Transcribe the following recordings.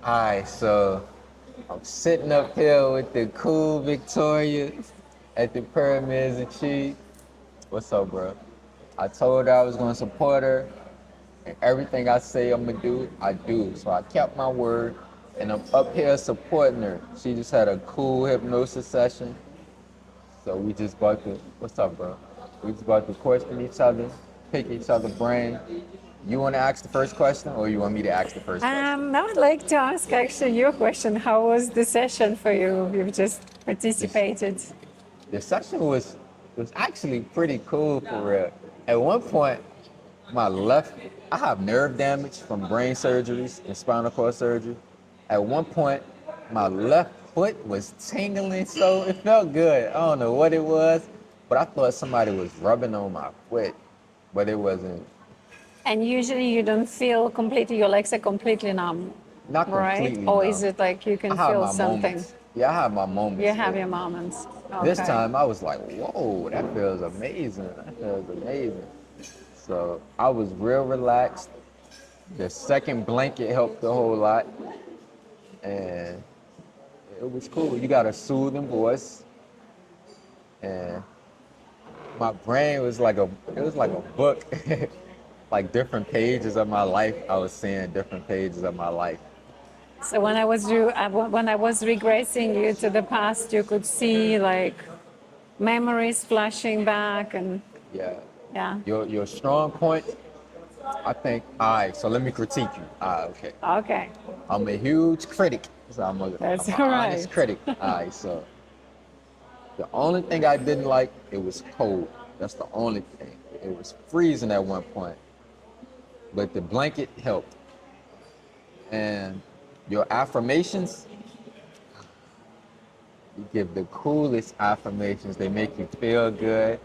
Alright, so I'm sitting up here with the cool Victoria at the Pyramids and Cheese. What's up, bro? I told her I was gonna support her, and everything I say I'm gonna do, I do. So I kept my word, and I'm up here supporting her. She just had a cool hypnosis session, so we just about to, what's up, bro? We just about to question each other, pick each other's brain. You wanna ask the first question, or you want me to ask the first question? Now I'd like to ask actually your question. How was the session for you? You've just This participated. the session was actually pretty cool for real. At one point, my left, I have nerve damage from brain surgeries and spinal cord surgery. At one point, my left foot was tingling, so it felt good. I don't know what it was, but I thought somebody was rubbing on my foot, but it wasn't. And usually you don't feel completely, your legs are completely numb, Not right? completely Or is numb. it like you I can have feel my something? moments. Yeah, I have my You moments. have your moments. This Okay. time I was like, whoa, that feels amazing. That feels amazing. So I was real relaxed. The second blanket helped a whole lot, and it was cool. You got a soothing voice, and my brain was like it was like a book, like different pages of my life. I was seeing different pages of my life. So when I was regressing you to the past, you could see like memories flashing back and Yeah, yeah. your strong point. I think. All right, so let me critique you. Okay. Okay. I'm a huge critic. So That's I'm an all honest right. critic. All right, so the only thing I didn't like, it was cold. That's the only thing. It was freezing at one point, but the blanket helped. And your affirmations, you give the coolest affirmations. They make you feel good.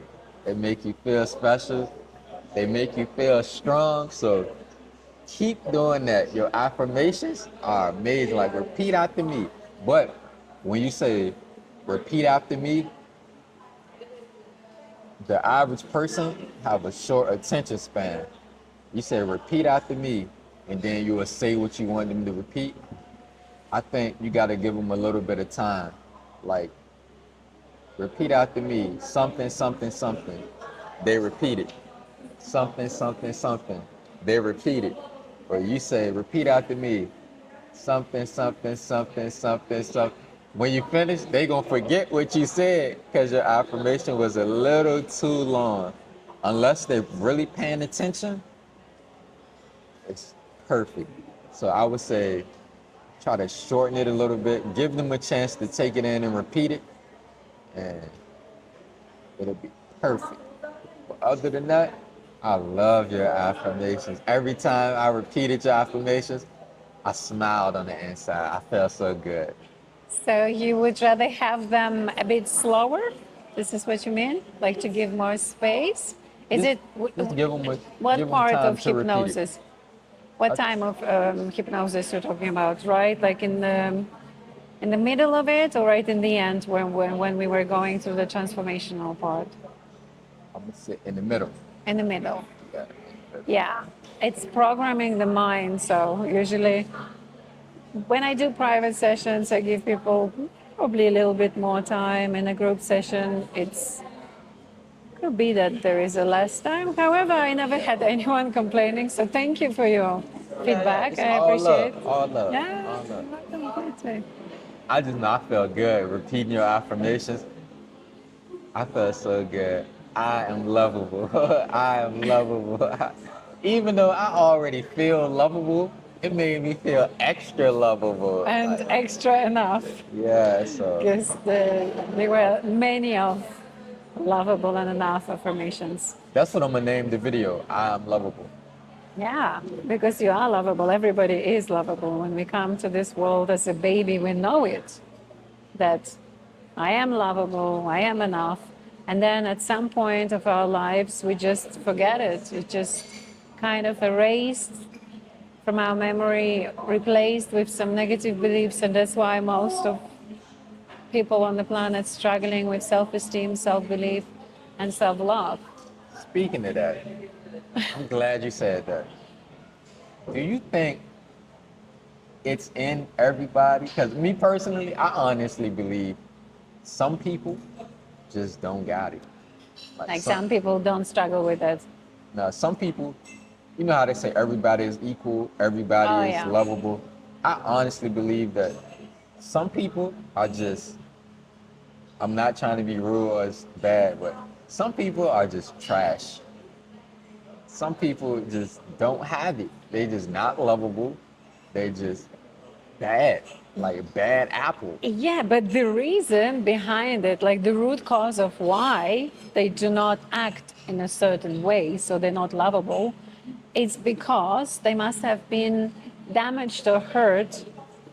They make you feel special. They make you feel strong. So keep doing that. Your affirmations are amazing. Like repeat after me. But when you say repeat after me, the average person have a short attention span. You say repeat after me, and then you will say what you want them to repeat. I think you got to give them a little bit of time. Like repeat after me, something, something, something. They repeat it. Something, something, something. They repeat it. Or you say repeat after me, something, something, something, something, something. When you finish, they gonna forget what you said because your affirmation was a little too long. Unless they're really paying attention, it's perfect. So I would say try to shorten it a little bit, give them a chance to take it in and repeat it, and it'll be perfect. But other than that, I love your affirmations. Every time I repeated your affirmations, I smiled on the inside. I felt so good. So you would rather have them a bit slower? This is what you mean? Like to give more space? Is Just, it just give them what give them part time of to repeat it. hypnosis? What I, time of hypnosis you're talking about? Right, like in the middle of it, or right in the end when we were going through the transformational part? I'm gonna sit in the middle. In the middle. Yeah. Yeah, it's programming the mind. So usually when I do private sessions, I give people probably a little bit more time. In a group session, it's could be that there is a less time. However, I never had anyone complaining. So thank you for your Yeah, yeah. feedback. It's I all appreciate. love, all love, Yeah, all love. completely. I just know I felt good repeating your affirmations. I felt so good. I am lovable. I am lovable. Even though I already feel lovable, it made me feel extra lovable. And Like, extra enough yeah, so because there were many of lovable and enough affirmations. that's what I'm gonna name the video. I am lovable. Yeah, because you are lovable. Everybody is lovable. When we come to this world as a baby, we know it that I am lovable, I am enough. And then at some point of our lives, we just forget it. It just kind of erased from our memory, replaced with some negative beliefs. And that's why most of people on the planet struggling with self-esteem, self-belief, and self-love. Speaking of that, I'm glad you said that. Do you think it's in everybody. Because me personally, I honestly believe some people just don't got it. Like Like some people don't struggle with it. now, some people, you know how they say everybody is equal, everybody Oh is yeah. lovable. I honestly believe that some people are just, I'm not trying to be rude or it's bad, but some people are just trash. Some people just don't have it. They just not lovable. They just bad, like a bad apple. Yeah, but the reason behind it, like the root cause of why they do not act in a certain way, so they're not lovable, it's because they must have been damaged or hurt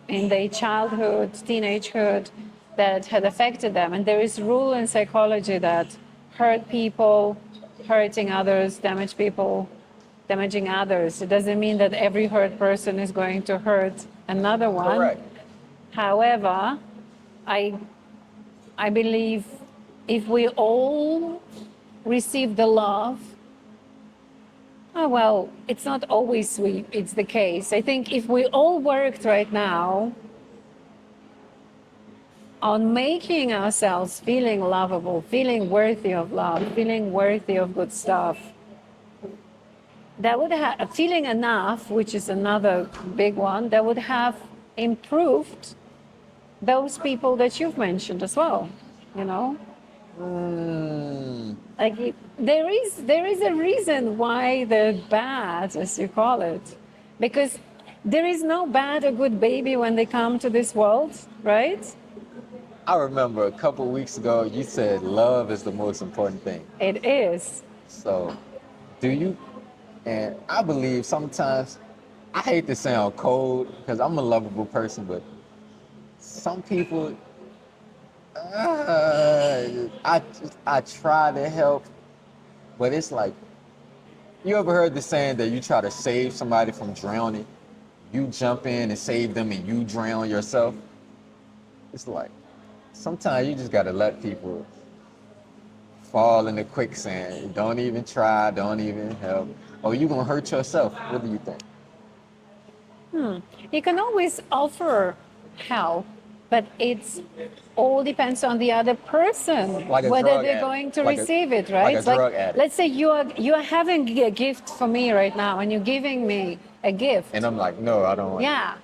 in their childhood, teenagehood that had affected them. And there is rule in psychology that hurt people, hurting others, damage people, damaging others. It doesn't mean that every hurt person is going to hurt another one. Correct. However, I I believe if we all receive the love, oh well, it's not always it's the case. I think if we all worked right now on making ourselves feeling lovable, feeling worthy of love, feeling worthy of good stuff, that would have feeling enough, which is another big one, that would have improved those people that you've mentioned as well, you know? Mm, Like there is a reason why they're bad, as you call it, because there is no bad or good baby when they come to this world, right? I remember a couple weeks ago you said love is the most important thing. It is. So, do you? And I believe sometimes I hate to sound cold because I'm a lovable person, but some people, I try to help, but it's like you ever heard the saying that you try to save somebody from drowning, you jump in and save them, and you drown yourself. It's like sometimes you just gotta let people fall in the quicksand. Don't even try. Don't even help. Or you gonna hurt yourself. What do you think? You can always offer help, but it's all depends on the other person Like a whether drug they're addict. going to Like receive it, like right? a It's like drug addict. let's say you are having a gift for me right now, and you're giving me a And gift. I'm like, no, I don't want it. Yeah.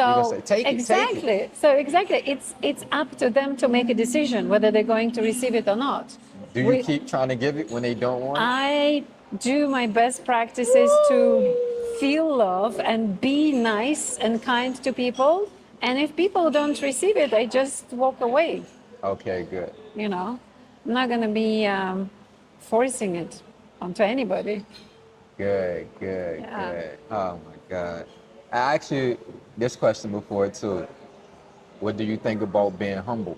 You're gonna So say, take it, take it. exactly. So exactly, it's up to them to make a decision whether they're going to receive it or not. Do you We, keep trying to give it when they don't want it? I do my best practices to feel love and be nice and kind to people. And if people don't receive it, I just walk away. Okay, good. You know, I'm not going to be forcing it onto anybody. Good, good, Yeah. good. Oh my God. I asked you this question before too. What do you think about being humble?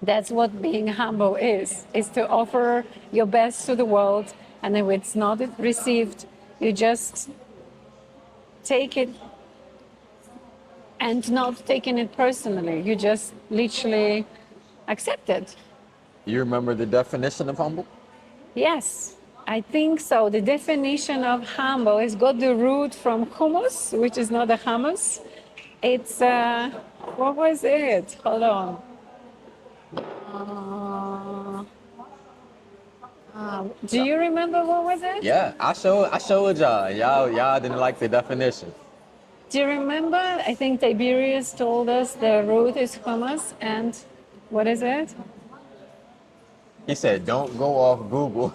That's what being humble is to offer your best to the world. And if it's not received, you just take it and not taking it personally. You just literally accept it. You remember the definition of humble? Yes, I think so. The definition of humble has got the root from hummus, which is not a hummus. It's, what was it? Hold on. Do you remember what was it? Yeah, I showed y'all. Y'all didn't like the definition. Do you remember? I think Tiberius told us the root is hummus, and what is it? He said, "Don't go off Google."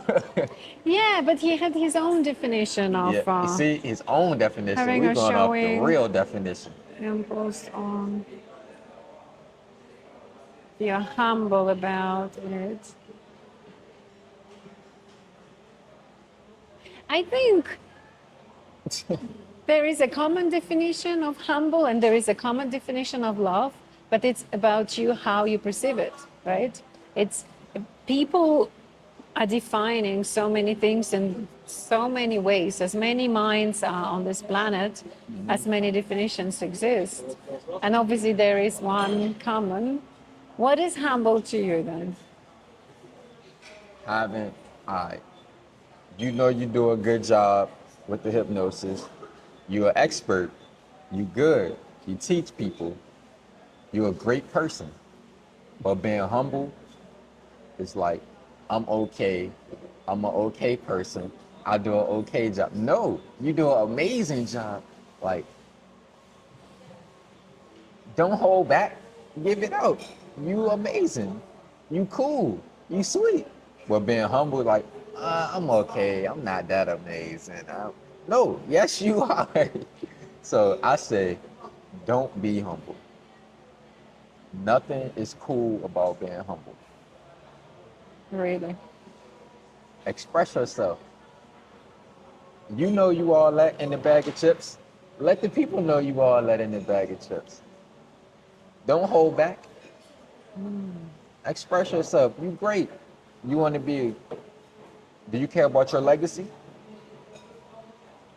Yeah, but he had his own definition Yeah, of you see his own definition. having We a going off the showing real definition. imposed on. You're humble about it. I think there is a common definition of humble and there is a common definition of love, but it's about you how you perceive it, right? It's people are defining so many things in so many ways. As many minds are on this planet, as many definitions exist. And obviously there is one common. What is humble to you then? Haven't I? You know you do a good job with the hypnosis. You're an expert You good. You teach people. You're a great person. But being humble is like, I'm okay. I'm an okay person. I do an okay job. No, you do an amazing job. Like, don't hold back. Give it out. You amazing. You cool. You sweet. But being humble, like, I'm okay. I'm not that amazing. No, yes, you are. So I say, don't be humble. Nothing is cool about being humble. Really. Express yourself. You know you all that in the bag of chips. Let the people know you all that in the bag of chips. Don't hold back. Express yourself. You great. You want to be. Do you care about your legacy?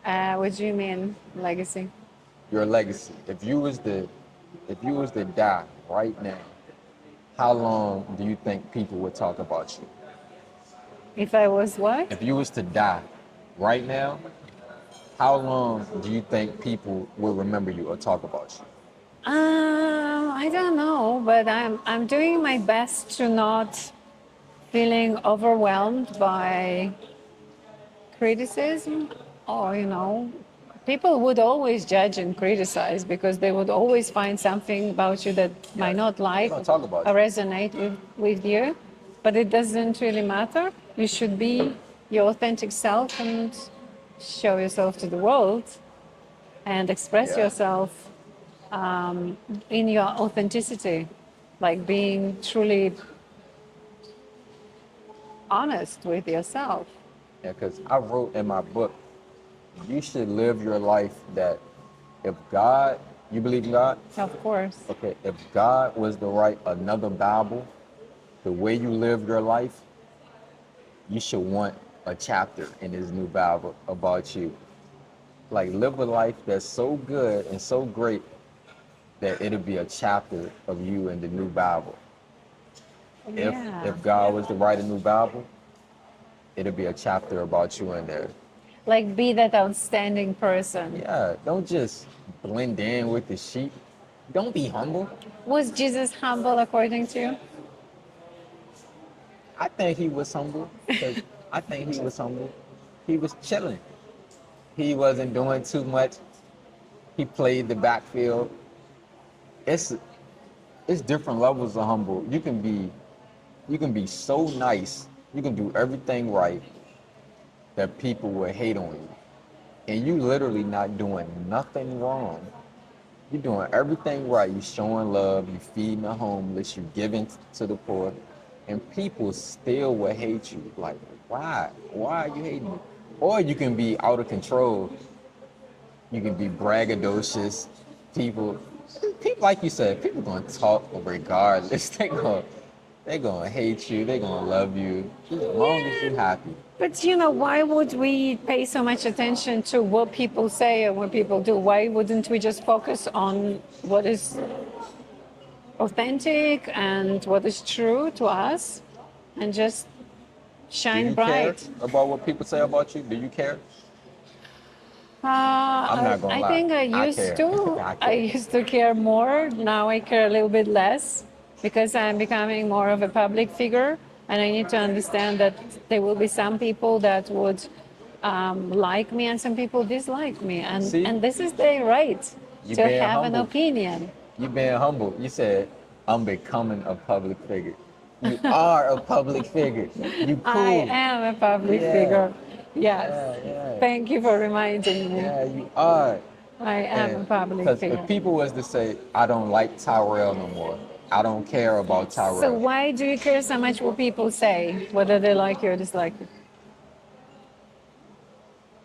What do you mean, legacy? Your legacy. If you was to die right now, how long do you think people would talk about you? If I was what? If you was to die right now, how long do you think people will remember you or talk about you? I don't know, but I'm doing my best to not feeling overwhelmed by criticism, or people would always judge and criticize because they would always find something about you that Yeah. might not They're like gonna talk about or you. resonate with you, but it doesn't really matter. You should be your authentic self and show yourself to the world and express Yeah. yourself in your authenticity, like being truly honest with yourself. Yeah, because I wrote in my book, you should live your life that if God, you believe in God? Of course. Okay, if God was to write another Bible, the way you live your life, you should want a chapter in his new Bible about you. Like live a life that's so good and so great that it'll be a chapter of you in the new Bible. If Yeah. if God was to write a new Bible, it'll be a chapter about you in there. Like be that outstanding person. Yeah, don't just blend in with the sheep. Don't be humble. Was Jesus humble according to you? I think he was humble because I think he was humble. He was chilling. He wasn't doing too much. He played the backfield. It's it's different levels of humble. You can be so nice. You can do everything right that people will hate on you. And you literally not doing nothing wrong. You're doing everything right. You're showing love. You're feeding the homeless. You're giving to the poor. And people still will hate you. Like, why? Why are you hating me? Or you can be out of control. You can be braggadocious. People, like you said, people gonna talk regardless. They gonna hate you. They gonna love you. As long as Yeah, you're happy. but why would we pay so much attention to what people say and what people do? Why wouldn't we just focus on what is authentic and what is true to us and just Do shine you care bright? about what people say about you? Do you care? I'm I, not gonna I lie. think I I used care. to. I I care. used to care more. Now I care a little bit less because I'm becoming more of a public figure, and I need to understand that there will be some people that would like me and some people dislike me, and See, and this is their right you to being have an humble. opinion. You being humble. You said, I'm becoming a public figure. You are a public figure. You I cool. am a public Yeah, figure. Yes. yeah. Thank you for reminding me. Yeah, you are. I am a And public because if figure. people was to say, I don't like Tyrell no more, I don't care about So Tyrell. why do you care so much what people say, whether they like you or dislike you?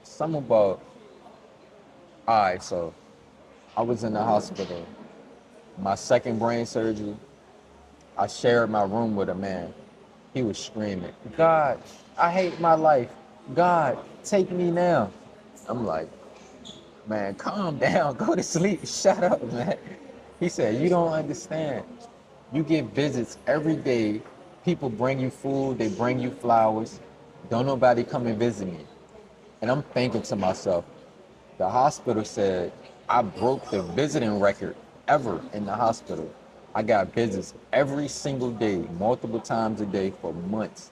Some about, all right, so I was in the hospital, my second brain surgery. I shared my room with a man. He was screaming, God, I hate my life. God, take me now. I'm like, man, calm down, go to sleep, shut up, man. He said, you don't understand. You get visits every day. People bring you food, they bring you flowers. Don't nobody come and visit me. And I'm thinking to myself, the hospital said I broke the visiting record ever in the hospital. I got visits every single day, multiple times a day for months.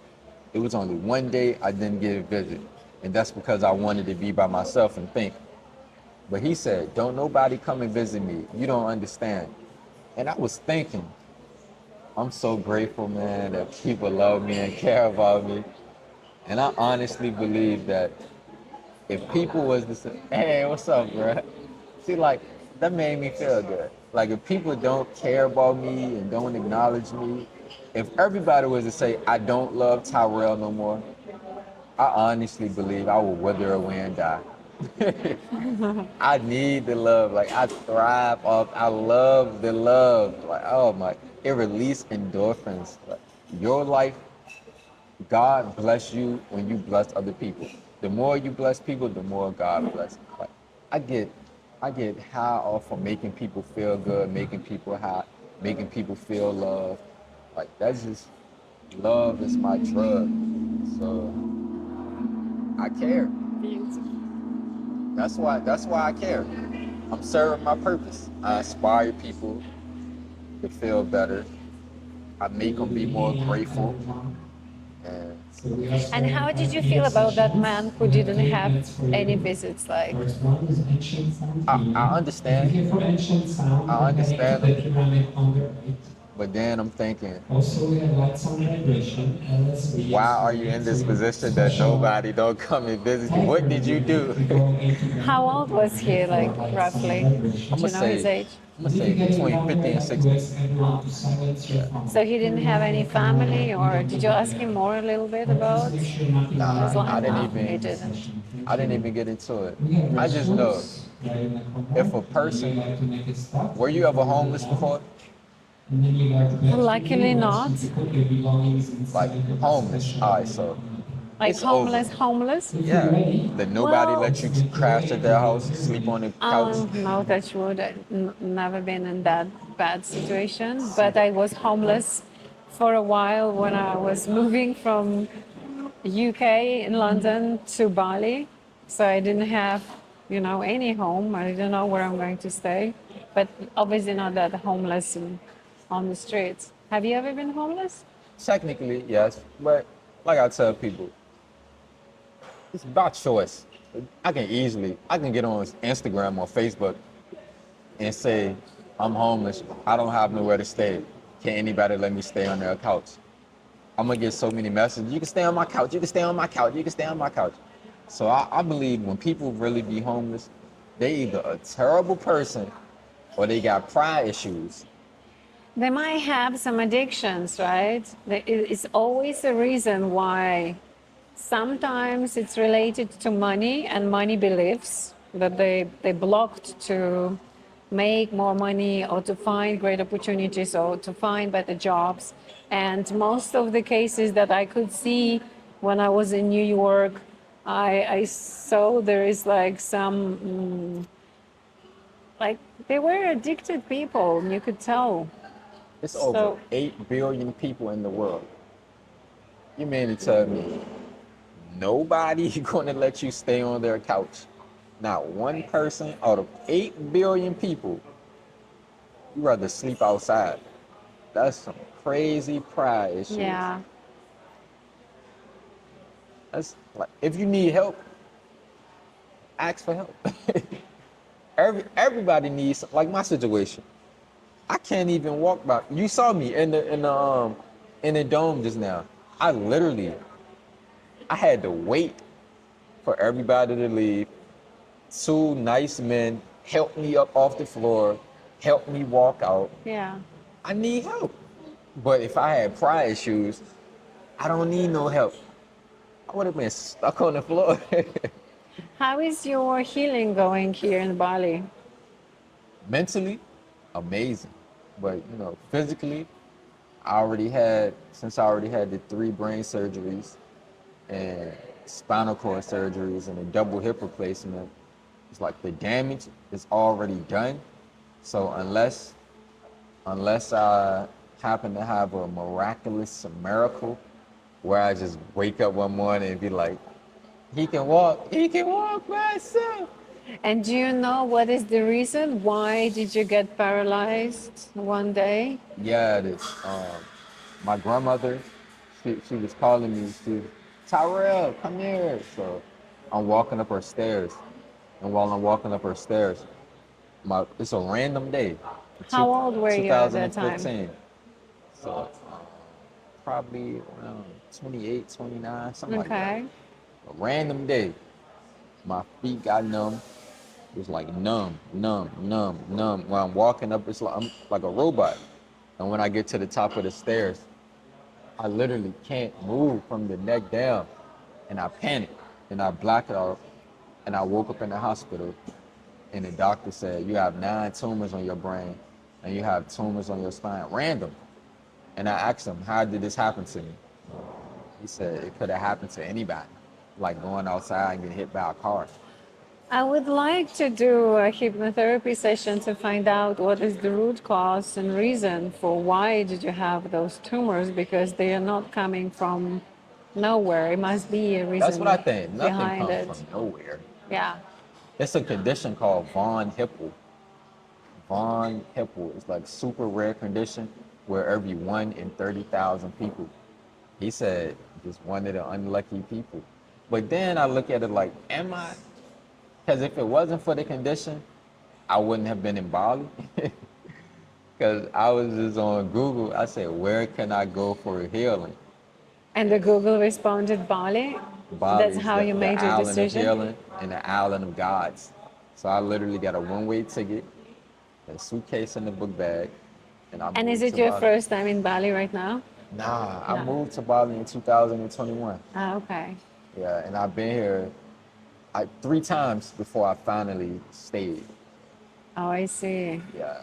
It was only one day I didn't get a visit. And that's because I wanted to be by myself and think. But he said, don't nobody come and visit me. You don't understand. And I was thinking, I'm so grateful, man, that people love me and care about me. And I honestly believe that if people was to say, hey, what's up, bro? See, like, that made me feel good. Like, if people don't care about me and don't acknowledge me, if everybody was to say, I don't love Tyrell no more, I honestly believe I will wither away and die. I need the love. Like, I thrive off, I love the love. Like, oh my, it releases endorphins. Like, your life, God bless you when you bless other people. The more you bless people, the more God bless. Like, I get, I get high off of making people feel good, making people high, making people feel love. Like, that's just, love is my drug. So I care. That's why I care. I'm serving my purpose. I inspire people to feel better. I make them be more grateful. And And how did you feel about that man who didn't have any visits? Like, I understand. I understand them. But then I'm thinking, why are you in this position that nobody don't come and visit you? What did you do? how old was he, like, roughly? I'm Do gonna you know his say, age? I'm gonna say between 50 and 60. Oh. So he didn't have any family, or did you ask him more a little bit about his Nah, life? No, he didn't. I didn't even get into it. I just know if a person, were you ever homeless before? Luckily not. Like homeless. All right, so Like it's over. homeless, homeless? Yeah. That nobody Well, let you crash at their house, sleep on the couch. no, touch wood. Never been in that bad situation, See but that? I was homeless for a while when I was moving from UK in London to Bali. So I didn't have, any home. I didn't know where I'm going to stay, but obviously not that homeless on the streets. Have you ever been homeless? Technically, yes, but like I tell people, it's about choice. I can get on Instagram or Facebook and say, I'm homeless. I don't have nowhere to stay. Can anybody let me stay on their couch? I'm gonna get so many messages. You can stay on my couch. You can stay on my couch. You can stay on my couch. So I believe when people really be homeless, they either a terrible person or they got pride issues. They might have some addictions, right? It's always a reason why. Sometimes it's related to money and money beliefs that they blocked to make more money or to find great opportunities or to find better jobs. And most of the cases that I could see when I was in New York, I saw there is like some, like they were addicted people, you could tell. It's over So 8 billion people in the world. You mean to tell me nobody gonna let you stay on their couch? Not one person out of 8 billion people, you rather sleep outside. That's some crazy pride issues. yeah, That's like, if you need help, ask for help. Everybody needs, like my situation. I can't even walk by. You saw me in the dome just now. I literally, I had to wait for everybody to leave. Two nice men helped me up off the floor, helped me walk out. yeah. I need help. But if I had pride issues, I don't need no help. I would have been stuck on the floor. How is your healing going here in Bali? Mentally, amazing. But physically, since I already had the 3 brain surgeries and spinal cord surgeries and a double hip replacement, it's like the damage is already done. So unless I happen to have a miraculous miracle where I just wake up one morning and be like, he can walk by himself. And do you know what is the reason? Why did you get paralyzed one day? Yeah, it is. My grandmother, she was calling me. Tyrell, come here. So I'm walking up her stairs, and while I'm walking up her stairs, it's a random day, How old were you at that time? 2015. So probably around 28, 29, something like that. Okay. A random day, my feet got numb. It was like numb, numb, numb, numb. When I'm walking up, I'm like a robot. And when I get to the top of the stairs, I literally can't move from the neck down. And I panic and I black it out. And I woke up in the hospital and the doctor said, you have 9 tumors on your brain and you have tumors on your spine, random. And I asked him, how did this happen to me? He said, it could have happened to anybody, like going outside and getting hit by a car. I would like to do a hypnotherapy session to find out what is the root cause and reason for why did you have those tumors, because they are not coming from nowhere. It must be a That's what I reason think. Nothing behind comes it. from nowhere. Yeah. It's a condition called Von Hippel. Von Hippel is like super rare condition where every 1 in 30,000 people. He said just one of the unlucky people. But then I look at it like, am I? Because if it wasn't for the condition, I wouldn't have been in Bali. Because I was just on Google. I said, where can I go for healing? And the Google responded Bali. Bali That's is how you the made your island of decision. healing and the island of gods. So I literally got a one-way ticket, a suitcase in the book bag, and I And is moved it to your Bali. first time in Bali right now? Nah, I No. moved to Bali in 2021. Ah, okay. Yeah, and I've been here 3 times before I finally stayed. Oh, I see. Yeah,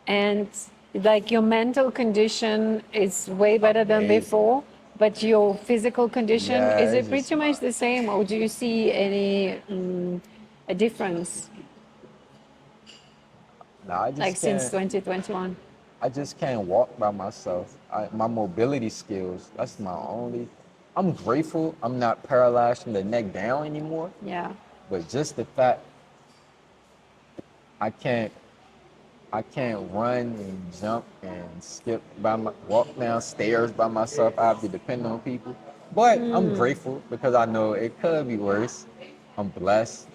And like your mental condition is way better than amazing. before, but your physical condition, Yeah, is it's it just pretty much the same, or do you see any a difference nah, like since 2021? I just can't walk by myself. My mobility skills, that's my only. I'm grateful I'm not paralyzed from the neck down anymore, Yeah. but just the fact I can't I can't run and jump and skip walk downstairs by myself. I have to depend on people. But I'm grateful because I know it could be worse. I'm blessed.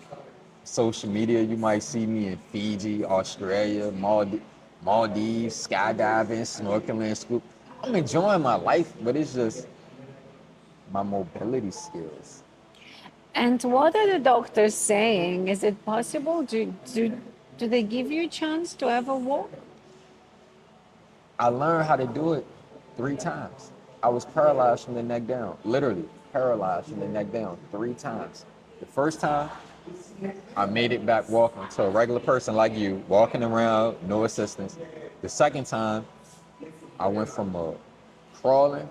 Social media, you might see me in Fiji, Australia, Maldives, skydiving, snorkeling, scoop. I'm enjoying my life, but it's just my mobility skills. And what are the doctors saying? Is it possible? Do they give you a chance to ever walk? I learned how to do it 3 times. I was paralyzed from the neck down, literally paralyzed from the neck down 3 times. The first time, I made it back walking to a regular person like you, walking around, no assistance. The second time, I went from a crawling,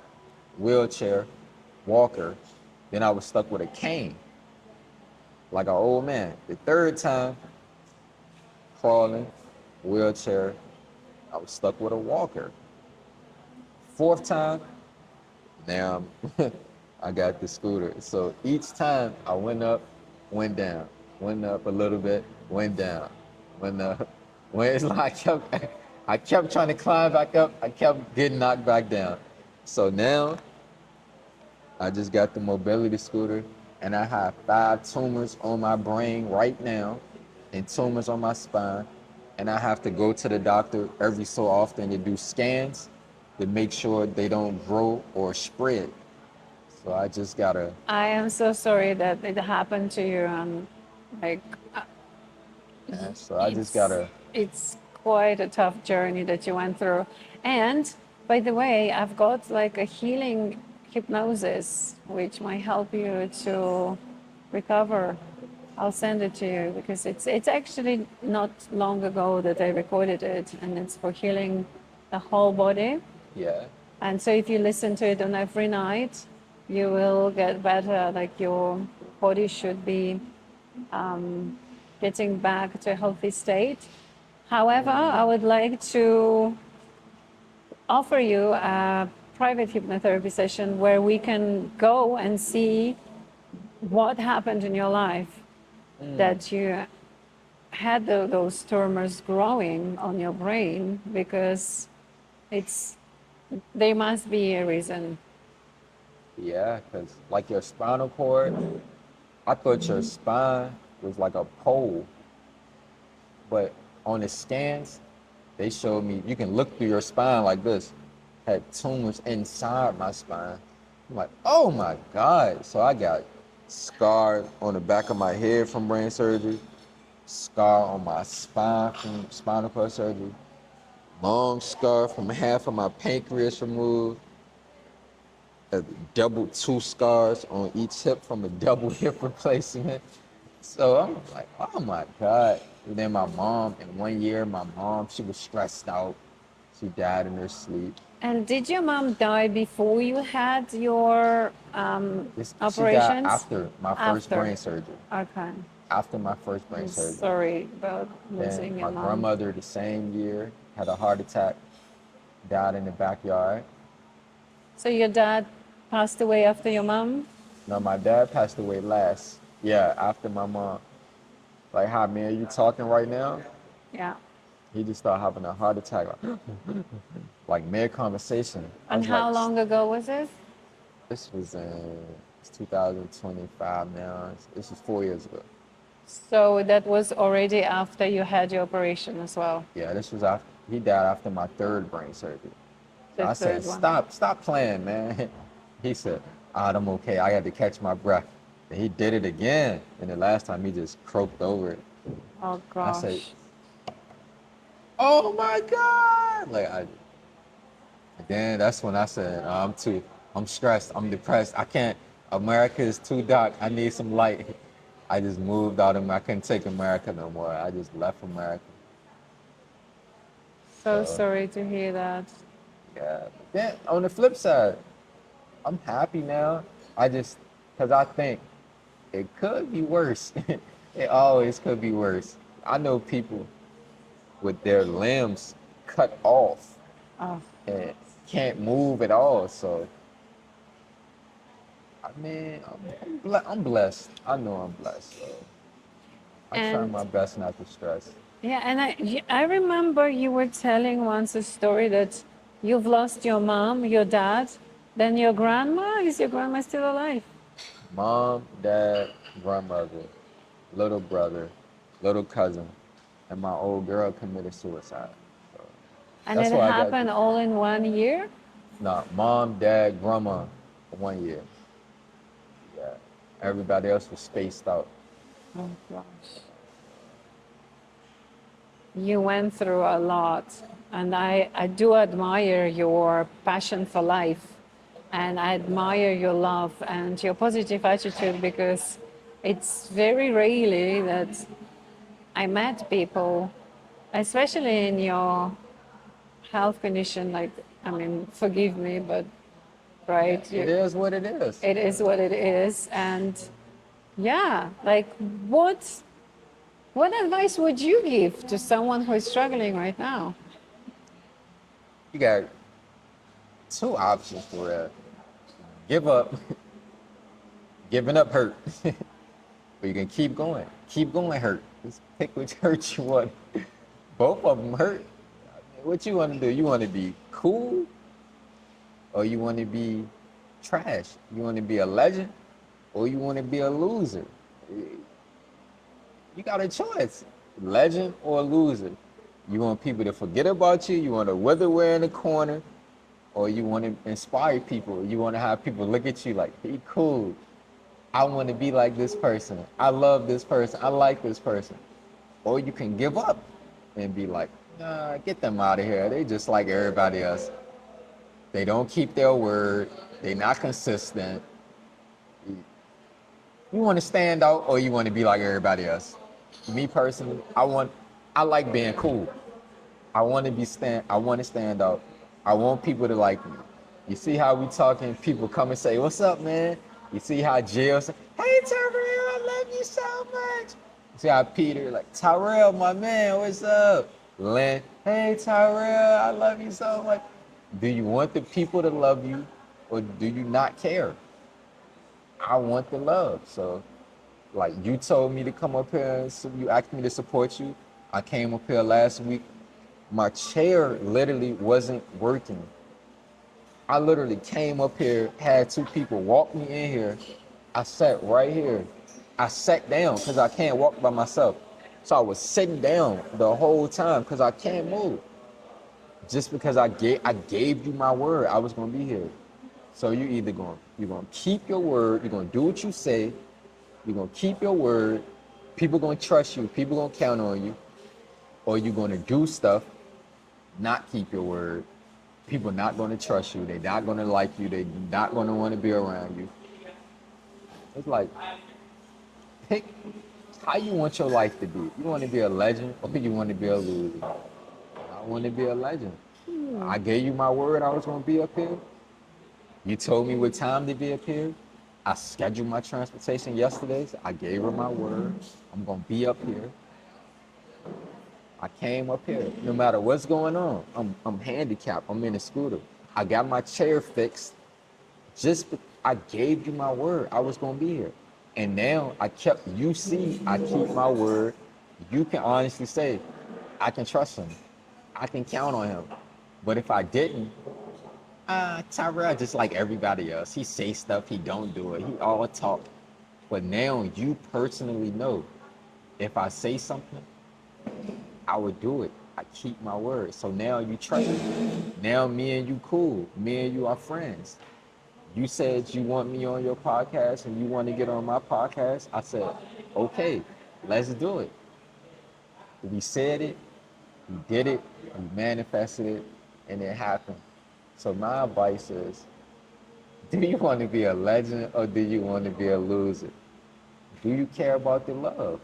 wheelchair, walker, then I was stuck with a cane, like an old man. The third time, crawling, wheelchair, I was stuck with a walker. Fourth time, now I got the scooter. So each time I went up, went down, went up a little bit, went down, went up. When it's like I kept trying to climb back up, I kept getting knocked back down. So now I just got the mobility scooter and I have 5 tumors on my brain right now and tumors on my spine. And I have to go to the doctor every so often to do scans to make sure they don't grow or spread. So I just gotta, I am so sorry that it happened to you. And like yeah, so I just it's gotta, it's quite a tough journey that you went through. And by the way, I've got like a healing hypnosis which might help you to recover. I'll send it to you because it's actually not long ago that I recorded it, and it's for healing the whole body. yeah, And so if you listen to it on every night, you will get better. Like your body should be getting back to a healthy state. However, I would like to offer you a private hypnotherapy session where we can go and see what happened in your life that you had those tumors growing on your brain, because it's there must be a reason. Yeah, because like your spinal cord, I thought your spine was like a pole, but on the scans, they showed me you can look through your spine like this. Had tumors inside my spine. I'm like, oh my God. So I got scarred on the back of my head from brain surgery, scar on my spine from spinal cord surgery, long scar from half of my pancreas removed, a double two scars on each hip from a double hip replacement. So I'm like, oh my God. And then my mom, in 1 year, my mom, she was stressed out. She died in her sleep. And did your mom die before you had your She died operations? after my first After. brain surgery. Okay. After my first brain I'm surgery. sorry about Then losing your my mom. grandmother, the same year, had a heart attack, died in the backyard. So your dad passed away after your mom? No, my dad passed away last. Yeah, after my mom. Like how me and you talking right now, Yeah. he just started having a heart attack. Like mid conversation. I And was like, how long ago was this? this was in it's 2025 now. This is 4 years ago. So that was already after you had your operation as well, Yeah, this was after he died after my third brain surgery. So the I said, third one. stop playing, man. He said, I'm okay. I had to catch my breath. And he did it again. And the last time he just croaked over it. Oh I said, gosh. oh my God. And then that's when I said, I'm stressed. I'm depressed. I can't, America is too dark. I need some light. I just moved out of, I couldn't take America no more. I just left America. So So, sorry to hear that. yeah. But then on the flip side, I'm happy now. Because I think it could be worse. It always could be worse. I know people with their limbs cut off Oh, and can't move at all. So, I mean, I'm blessed. I know I'm blessed. So I try and my best not to stress. yeah, and I remember you were telling once a story that you've lost your mom, your dad, then your grandma. Is your grandma still alive? Mom, dad, grandmother, little brother, little cousin, and my old girl committed suicide. So And that's it why I got happened all in 1 year? no mom, dad, grandma for 1 year. Yeah. Everybody else was spaced out. Oh gosh. You went through a lot, and I do admire your passion for life, and I admire your love and your positive attitude, because it's very rarely that I met people, especially in your health condition. Like, I mean, forgive me, but Yeah, right, it is what it is. it is what it is, and yeah, like what what advice would you give to someone who is struggling right now? You got two options for that. Give up, giving up hurt. Or you can keep going. Keep going hurt. Just pick which hurt you want. Both of them hurt. What you want to do? You want to be cool or you want to be trash? You want to be a legend or you want to be a loser? You got a choice. Legend or loser. You want people to forget about you, you want to witherware in the corner, or you want to inspire people. You want to have people look at you like, he cool. I want to be like this person. I love this person. I like this person. Or you can give up and be like, nah, get them out of here. They just like everybody else. They don't keep their word. They're not consistent. You want to stand out or you want to be like everybody else? Me personally, I like being cool. I want to stand out. I want people to like me. You see how we talking? People come and say, "What's up, man?" You see how Jill say, "Hey, Tyrell, I love you so much." You see how Peter like, "Tyrell, my man, what's up?" Lynn, "Hey, Tyrell, I love you so much." Do you want the people to love you, or do you not care? I want the love, so Like you told me to come up here, and so you asked me to support you. I came up here last week. My chair literally wasn't working. I literally came up here, had two people walk me in here. I sat right here. I sat down because I can't walk by myself. So I was sitting down the whole time because I can't move. Just because I gave you my word, I was gonna be here. So you're gonna keep your word. You're gonna do what you say. You're gonna keep your word. People gonna trust you. People gonna count on you. Or you're gonna do stuff, not keep your word. People not gonna trust you. They're not gonna like you. They're not gonna want to be around you. It's like pick how you want your life to be. You want to be a legend or you want to be a loser? I want to be a legend. I gave you my word I was gonna be up here. You told me what time to be up here. I scheduled my transportation yesterday. So I gave her my word. I'm gonna be up here. I came up here. No matter what's going on, I'm handicapped. I'm in a scooter. I got my chair fixed. I gave you my word. I was gonna be here. And now you see I keep my word. You can honestly say, I can trust him. I can count on him. But if I didn't, Tyrell just like everybody else. He say stuff, he don't do it. He all talk. But now you personally know if I say something, I would do it. I keep my word. So now you trust me. Now me and you cool. Me and you are friends. You said you want me on your podcast and you want to get on my podcast. I said, okay, let's do it. We said it, we did it, we manifested it, and it happened. So my advice is, do you want to be a legend or do you want to be a loser? Do you care about the love?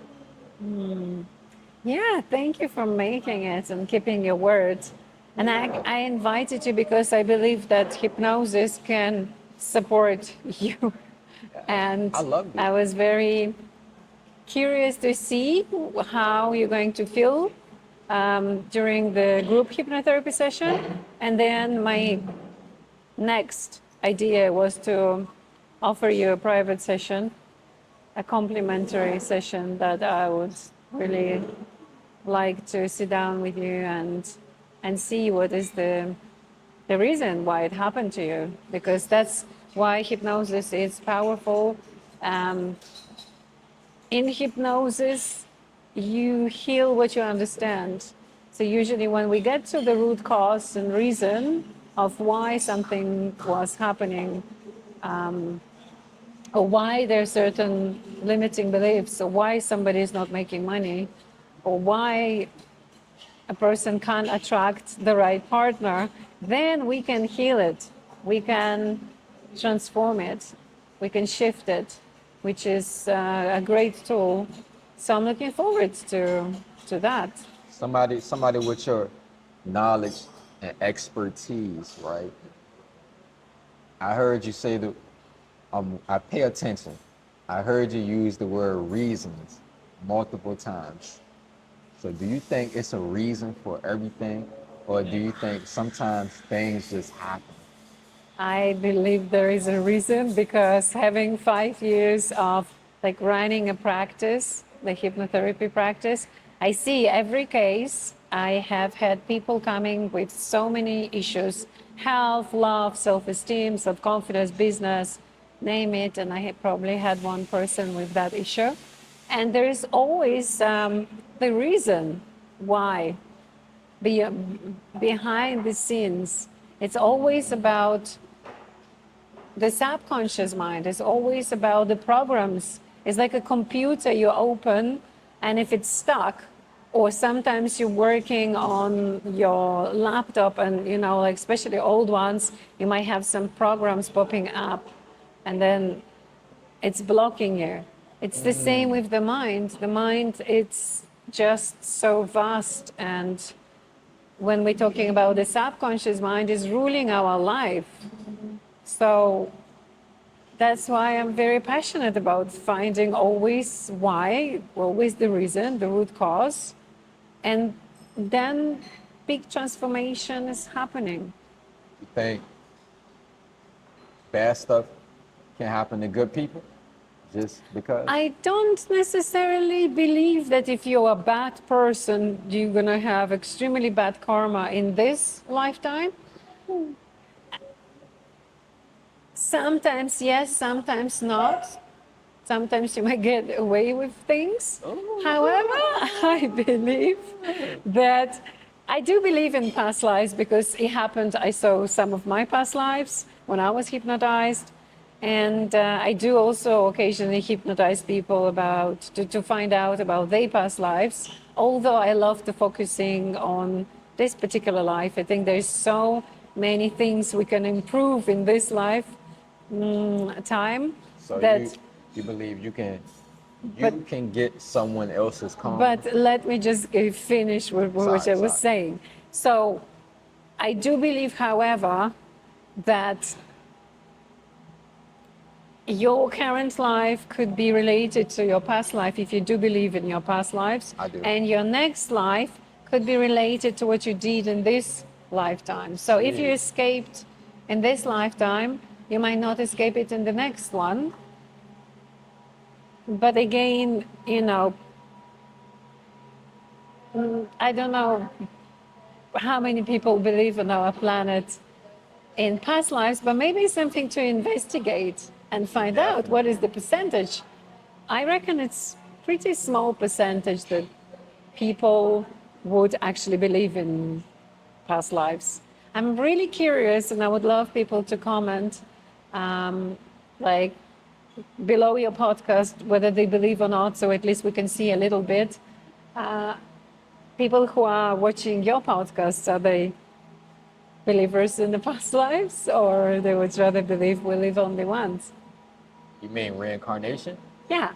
Yeah, thank you for making it and keeping your words. And I invited you because I believe that hypnosis can support you. And I loved it. I was very curious to see how you're going to feel during the group hypnotherapy session. And then my next idea was to offer you a private session, a complimentary session that I would really like to sit down with you and see what is the reason why it happened to you, because that's why hypnosis is powerful. Um, in hypnosis, you heal what you understand. So usually when we get to the root cause and reason of why something was happening, or why there are certain limiting beliefs, or why somebody is not making money, or why a person can't attract the right partner, then we can heal it. We can transform it. We can shift it, which is a great tool. So I'm looking forward to that. Somebody with your knowledge and expertise, right? I heard you say that I pay attention. I heard you use the word reasons multiple times. So do you think it's a reason for everything? Or do you think sometimes things just happen? I believe there is a reason, because having 5 years of like running a practice, the hypnotherapy practice, I see every case. I have had people coming with so many issues: health, love, self-esteem, self-confidence, business, name it. And I have probably had one person with that issue. And there is always the reason why be, behind the scenes. It's always about the subconscious mind. It's always about the programs. It's like a computer you open, and if it's stuck, or sometimes you're working on your laptop, and like especially old ones, you might have some programs popping up, and then it's blocking you. It's the same with the mind. The mind, it's just so vast, and when we're talking about the subconscious mind, is ruling our life. So that's why I'm very passionate about finding always why, always the reason, the root cause, and then big transformation is happening. You think bad stuff can happen to good people just because? I don't necessarily believe that if you're a bad person, you're going to have extremely bad karma in this lifetime. Sometimes yes, sometimes not. Sometimes you might get away with things. However, I believe that I do believe in past lives because it happened. I saw some of my past lives when I was hypnotized. And I do also occasionally hypnotize people to find out about their past lives. Although I love to focusing on this particular life, I think there's so many things we can improve in this life time So that you believe but you can get someone else's karma? but let me just finish with what Sorry, I was sorry. saying. So I do believe, however, that your current life could be related to your past life if you do believe in your past lives, I do. and your next life could be related to what you did in this lifetime. So if you Jeez. escaped in this lifetime, you might not escape it in the next one. But again, I don't know how many people believe on our planet in past lives, but maybe something to investigate and find out what is Definitely. the percentage. I reckon it's pretty small percentage that people would actually believe in past lives. I'm really curious, and I would love people to comment, like below your podcast, whether they believe or not, so at least we can see a little bit. People who are watching your podcast, are they believers in the past lives, or they would rather believe we live only once? You mean reincarnation? Yeah,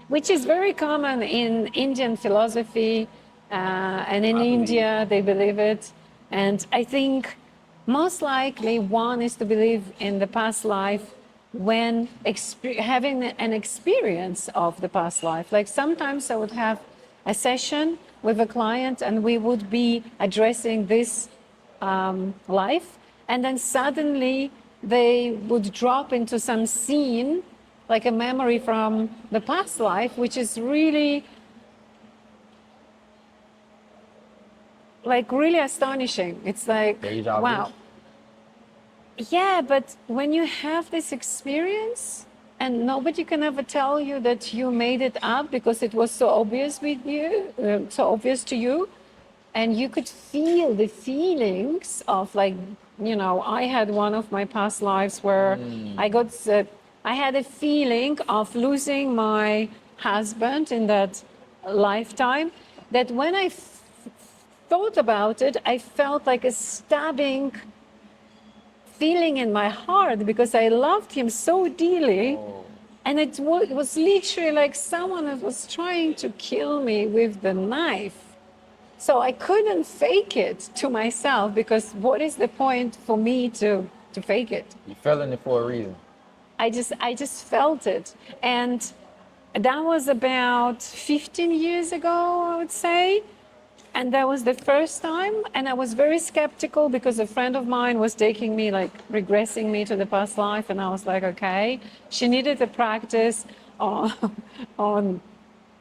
which is very common in Indian philosophy, and in I believe. India they believe it. And I think most likely one is to believe in the past life when having an experience of the past life. Like sometimes I would have a session with a client and we would be addressing this life, and then suddenly they would drop into some scene like a memory from the past life, which is really really astonishing. It's like, Deja vu? wow. Yeah, but when you have this experience and nobody can ever tell you that you made it up because it was so obvious with you, so obvious to you, and you could feel the feelings of I had one of my past lives where I had a feeling of losing my husband in that lifetime, that when I thought about it, I felt like a stabbing feeling in my heart because I loved him so dearly. Oh, And it was literally like someone was trying to kill me with the knife. So I couldn't fake it to myself because what is the point for me to fake it? you fell in it for a reason. I just felt it. And that was about 15 years ago, I would say. And that was the first time. And I was very skeptical because a friend of mine was taking me, like regressing me to the past life. And I was like, okay, she needed to practice on, on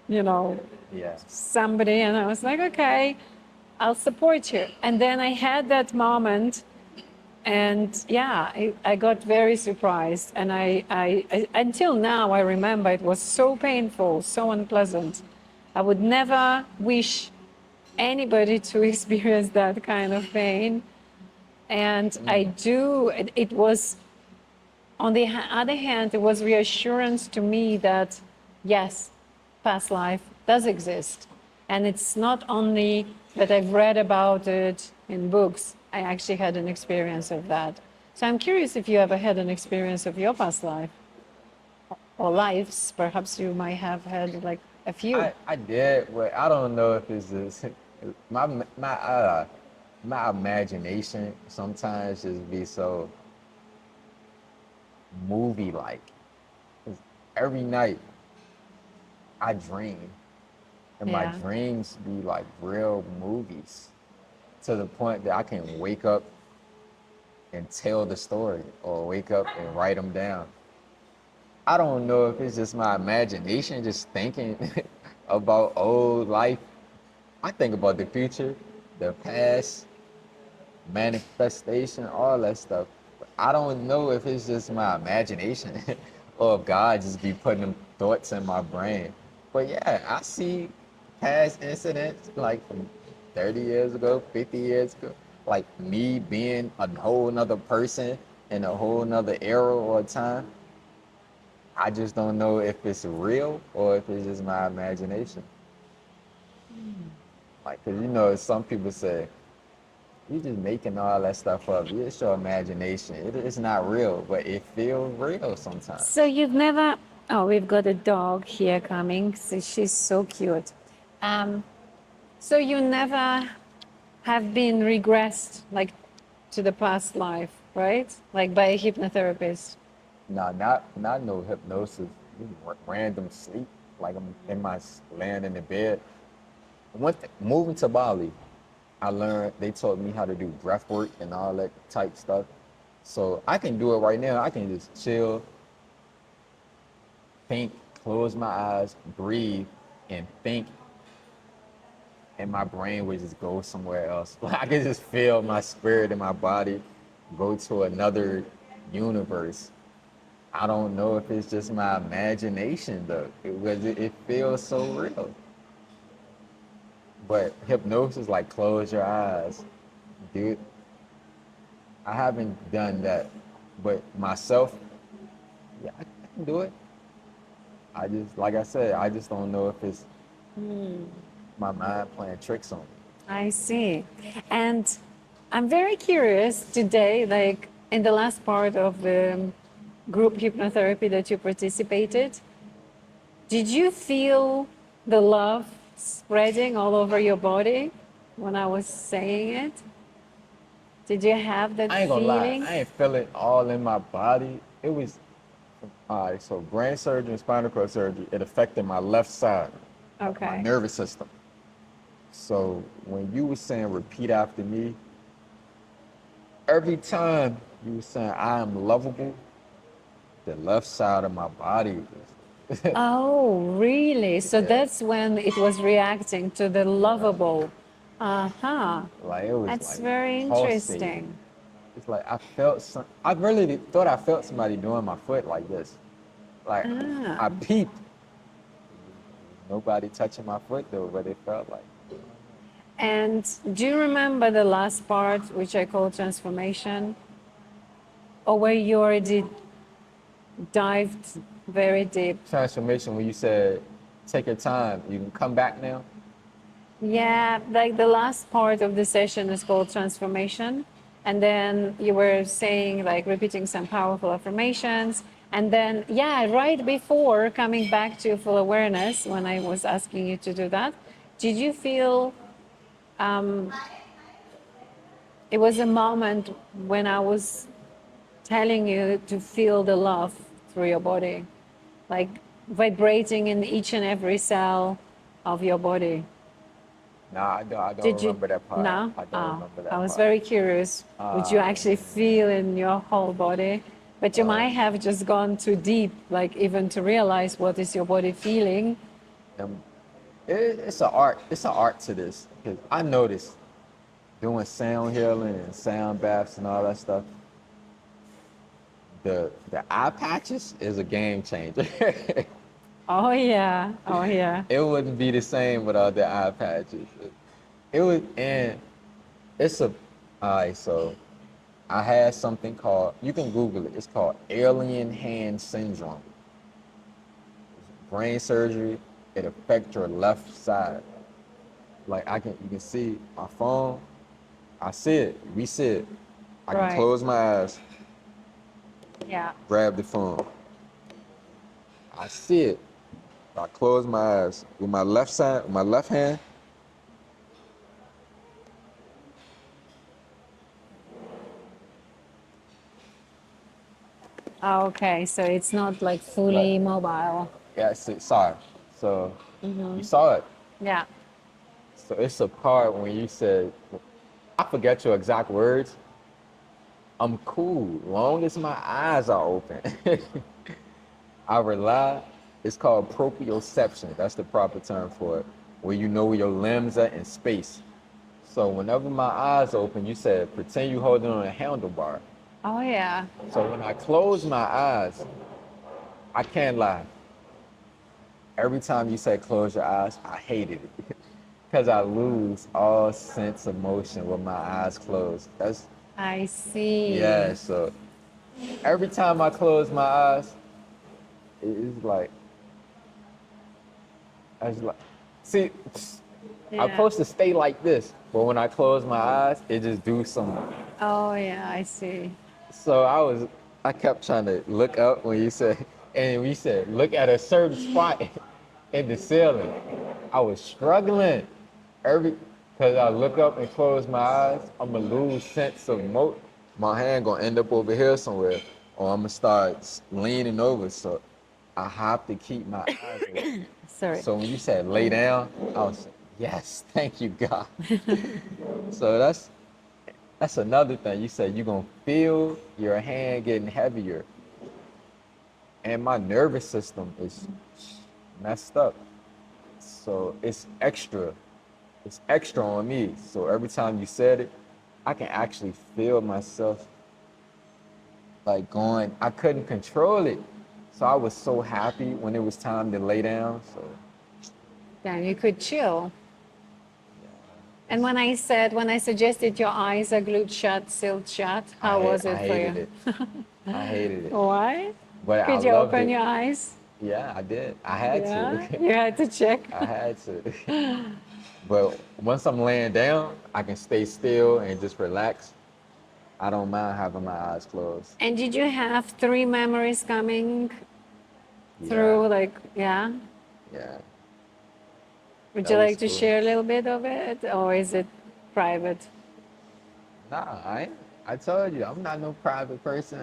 Yeah. somebody. And I was like, okay, I'll support you. And then I had that moment. And yeah, I got very surprised. And I until now, I remember it was so painful, so unpleasant. I would never wish anybody to experience that kind of pain. And it was, on the other hand, it was reassurance to me that, yes, past life does exist. And it's not only that I've read about it in books, I actually had an experience of that. So I'm curious if you ever had an experience of your past life or lives. Perhaps you might have had like a few. I did, but I don't know if it's just, my my imagination sometimes just be so movie like. Every night I dream, and my Yeah. dreams be like real movies to the point that I can wake up and tell the story or wake up and write them down. I don't know if it's just my imagination, just thinking about old life. I think about the future, the past, manifestation, all that stuff. I don't know if it's just my imagination or if God just be putting them thoughts in my brain. But yeah, I see past incidents like from 30 years ago, 50 years ago, like me being a whole nother person in a whole nother era or time. I just don't know if it's real or if it's just my imagination. Like, 'cause some people say, you just making all that stuff up. It's your imagination. It's not real, but it feels real sometimes. So you've never. Oh, we've got a dog here coming. So she's so cute. Um, so you never have been regressed like to the past life, right? Like by a hypnotherapist. Nah, not no hypnosis. Random sleep. Like I'm in my laying in the bed. Moving to Bali, I learned they taught me how to do breath work and all that type stuff. So I can do it right now. I can just chill, think, close my eyes, breathe, and think, and my brain would just go somewhere else. I can just feel my spirit in my body go to another universe. I don't know if it's just my imagination though, because it feels so real. But hypnosis, like close your eyes, dude. I haven't done that, but myself, yeah, I can do it. I just, like I said, I just don't know if it's my mind playing tricks on me. I see. And I'm very curious today, like in the last part of the group hypnotherapy that you participated, did you feel the love spreading all over your body when I was saying it? Did you have that I ain't gonna lie, feeling? I ain't feel it all in my body. It was, all right, so brain surgery and spinal cord surgery, it affected my left side, my Okay. nervous system. So when you were saying repeat after me, every time you were saying I am lovable, the left side of my body was, Oh, really? So yeah, that's when it was reacting to the lovable. Uh-huh. like it was That's like very pulsating. interesting. It's like I felt I really thought I felt somebody doing my foot like this. Like Ah. I peeped, nobody touching my foot though, but it felt like. And do you remember the last part, which I call transformation, or where you already dived very deep? Transformation when you said take your time, you can come back now. Yeah, like the last part of the session is called transformation. And then you were saying, like, repeating some powerful affirmations. And then, yeah, right before coming back to full awareness, when I was asking you to do that, did you feel it was a moment when I was telling you to feel the love through your body, like vibrating in each and every cell of your body? Nah, I don't Did you? remember that part. No? I don't Oh, remember I that was part. very curious. Would you actually feel in your whole body? But you might have just gone too deep, like even to realize what is your body feeling. Um, it's an art. It's an art to this. 'Cause I noticed doing sound healing and sound baths and all that stuff. The eye patches is a game changer. Oh yeah, oh yeah. It wouldn't be the same without the eye patches. It would, and it's a. Alright, so I had something called. You can Google it. It's called alien hand syndrome. Brain surgery. It affects your left side. Like you can see my phone. I see it. We see it. I can Right. close my eyes, Yeah. grab the phone. I see it. I close my eyes with my left side, my left hand. Okay, so it's not like Like, fully mobile. yeah, sorry. So you saw it. Yeah. So it's a part when you said, I forget your exact words. I'm cool, long as my eyes are open. I rely. It's called proprioception. That's the proper term for it, where you know where your limbs are in space. So whenever my eyes open, you said pretend you holding on a handlebar. Oh, yeah. So when I close my eyes, I can't lie. Every time you said close your eyes, I hated it because I lose all sense of motion with my eyes closed. That's I see. yeah. So every time I close my eyes, it's like I was like, see, I'm Yeah. supposed to stay like this, but when I close my eyes, it just do something. Oh, yeah, I see. So I kept trying to look up when you said, and we said, look at a certain spot in the ceiling. I was struggling because I look up and close my eyes, I'm gonna lose sense of motion. My hand gonna end up over here somewhere, or I'm gonna start leaning over. So I have to keep my eyes open. Sorry. So when you said lay down, I was like, yes, thank you, God. So that's another thing. You said you're gonna feel your hand getting heavier. And my nervous system is messed up. So it's extra on me. So every time you said it, I can actually feel myself like going, I couldn't control it. So I was so happy when it was time to lay down. So Then you could chill. And it's, when I suggested your eyes are glued shut, sealed shut, how was I it for hated you? it. I hated it. Why? But I Could you loved open it. your eyes? Yeah, I did. I had to. Yeah, you had to check. I had to. But once I'm laying down, I can stay still and just relax. I don't mind having my eyes closed. And did you have three memories coming Yeah, through? Like, yeah. yeah, Would that you was like to cool. share a little bit of it, or is it private? Nah, I told you, I'm not no private person.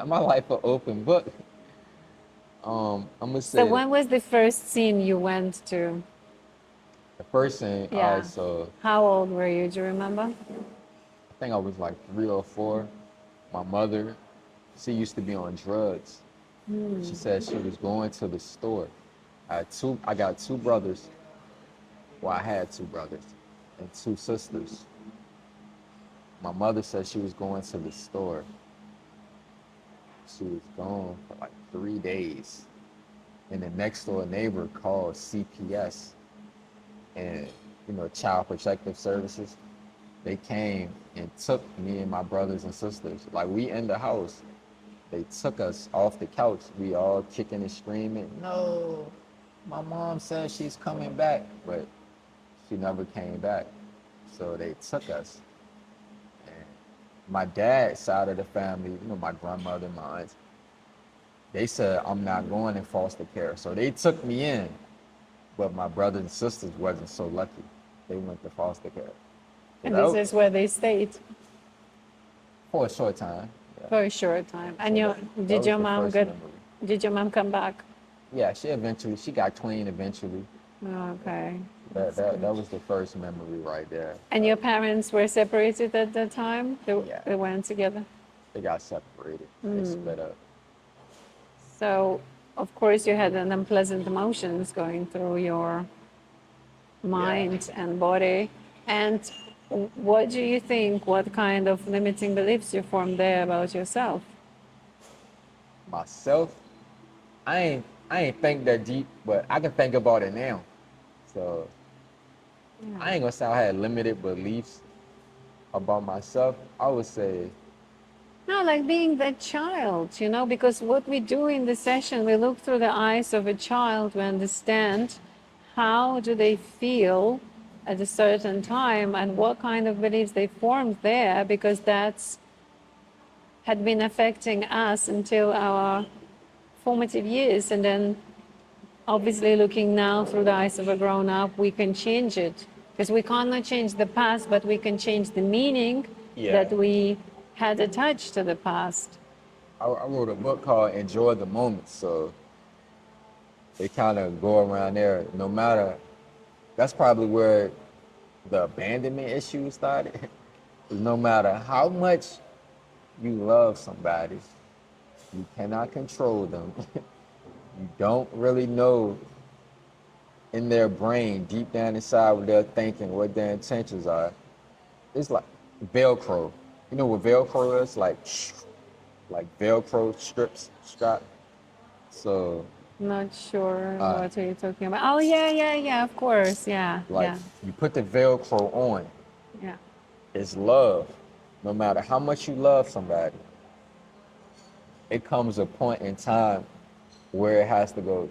My life an open book. I'm gonna So, say when was the first scene you went to? the first thing. All right, Yeah. so How old were you? Do you remember? I think I was like 3 or 4. My mother, she used to be on drugs. She said she was going to the store. I got 2 brothers. Well, I had 2 brothers and 2 sisters. My mother said she was going to the store. She was gone for like 3 days. And the next door neighbor called CPS and, Child Protective Services. They came and took me and my brothers and sisters. Like we in the house. They took us off the couch. We all kicking and screaming. No, my mom says she's coming back, but she never came back. So they took us. And my dad's side of the family, my grandmother, my aunts, they said I'm not going in foster care. So they took me in, but my brothers and sisters wasn't so lucky. They went to foster care. So And that this was is where they stayed for a short time. Yeah. for a short time. And So that did was your the mom first get? memory. Did your mom come back? Yeah, she got clean eventually. Okay. That, That's that good. that was the first memory right there. And your parents were separated at the time? Yeah, They weren't together? they got separated. They split up. So, of course, you had an unpleasant emotions going through your Yeah, mind and body. And what do you think? What kind of limiting beliefs you formed there about yourself? myself, I ain't think that deep, but I can think about it now. So I Yeah. ain't gonna say I had limited beliefs about myself. I would say, No, like being that child, because what we do in the session, we look through the eyes of a child, we understand how do they feel at a certain time and what kind of beliefs they formed there, because that's had been affecting us until our formative years. And then obviously looking now through the eyes of a grown up, we can change it because we cannot change the past, but we can change the meaning that yeah. we had attached to the past. I wrote a book called Enjoy the Moment. So they kind of go around there. No matter, that's probably where the abandonment issue started. No matter how much you love somebody, you cannot control them. You don't really know in their brain, deep down inside, what they're thinking, what their intentions are. It's like Velcro. You know what Velcro is? Like Velcro strap. So Not sure uh, what are you talking about. Oh, yeah, of course. Yeah, like yeah, you put the Velcro on, yeah. it's love. No matter how much you love somebody, it comes a point in time where it has to go.